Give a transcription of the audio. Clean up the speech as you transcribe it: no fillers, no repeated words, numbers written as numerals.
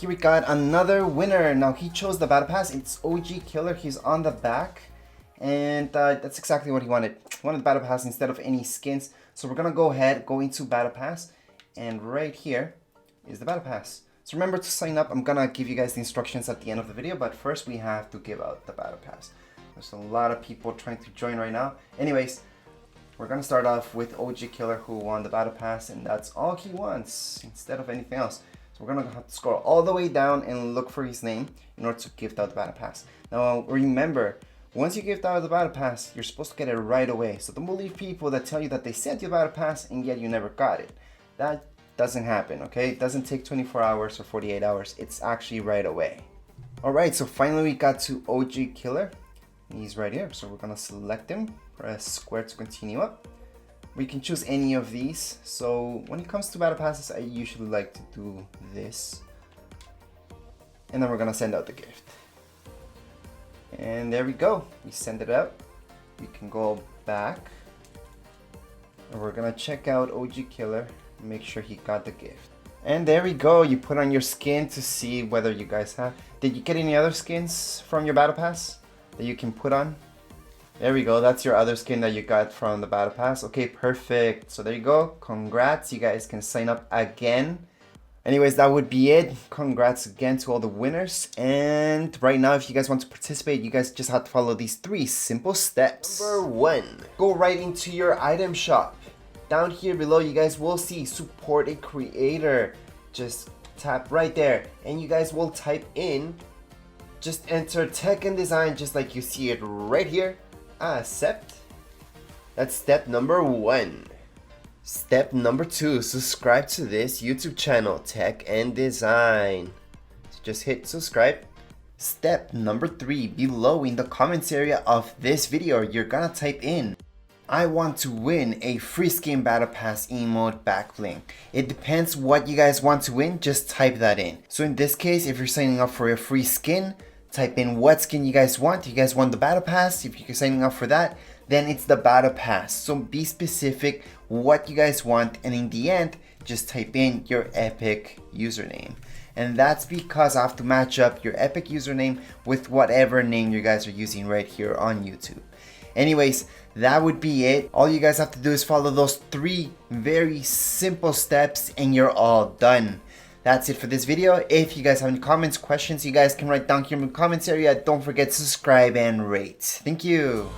here we got another winner. Now he chose the battle pass. It's OG Killer. He's on the back. And that's exactly what he wanted. He wanted the battle pass instead of any skins. So we're going to go ahead, go into battle pass. And right here is the battle pass. So remember to sign up. I'm going to give you guys the instructions at the end of the video. But first we have to give out the battle pass. There's a lot of people trying to join right now. Anyways, we're going to start off with OG Killer, who won the battle pass. And that's all he wants instead of anything else. So we're going to have to scroll all the way down and look for his name in order to gift out the battle pass. Now remember, once you gift out the battle pass, you're supposed to get it right away. So don't believe people that tell you that they sent you a battle pass and yet you never got it. That doesn't happen, okay? It doesn't take 24 hours or 48 hours. It's actually right away. Alright, so finally we got to OG Killer. He's right here. So we're going to select him. Press square to continue up. We can choose any of these. So when it comes to battle passes, I usually like to do this. And then we're going to send out the gift. And there we go. We send it out. We can go back. And we're going to check out OG Killer. Make sure he got the gift. And there we go. You put on your skin to see whether you guys have. Did you get any other skins from your battle pass that you can put on? There we go. That's your other skin that you got from the battle pass. Okay, perfect. So there you go. Congrats. You guys can sign up again. Anyways, that would be it. Congrats again to all the winners. And right now, if you guys want to participate, you guys just have to follow these 3 simple steps. Number 1, go right into your item shop. Down here below, you guys will see support a creator. Just tap right there and you guys will type in, just enter tech and design just like you see it right here. Accept. That's step number 1. Step number 2, subscribe to this YouTube channel, Tech and Design. So just hit subscribe. Step number 3, below in the comments area of this video, you're gonna type in, I want to win a free skin battle pass emote back bling. It depends what you guys want to win, just type that in. So in this case, if you're signing up for a free skin, type in what skin you guys want. If you guys want the battle pass, if you're signing up for that, then it's the battle pass. So be specific what you guys want, and in the end, just type in your epic username. And that's because I have to match up your epic username with whatever name you guys are using right here on YouTube. Anyways, that would be it. All you guys have to do is follow those 3 very simple steps and you're all done. That's it for this video. If you guys have any comments, questions, you guys can write down here in the comments area. Don't forget to subscribe and rate. Thank you.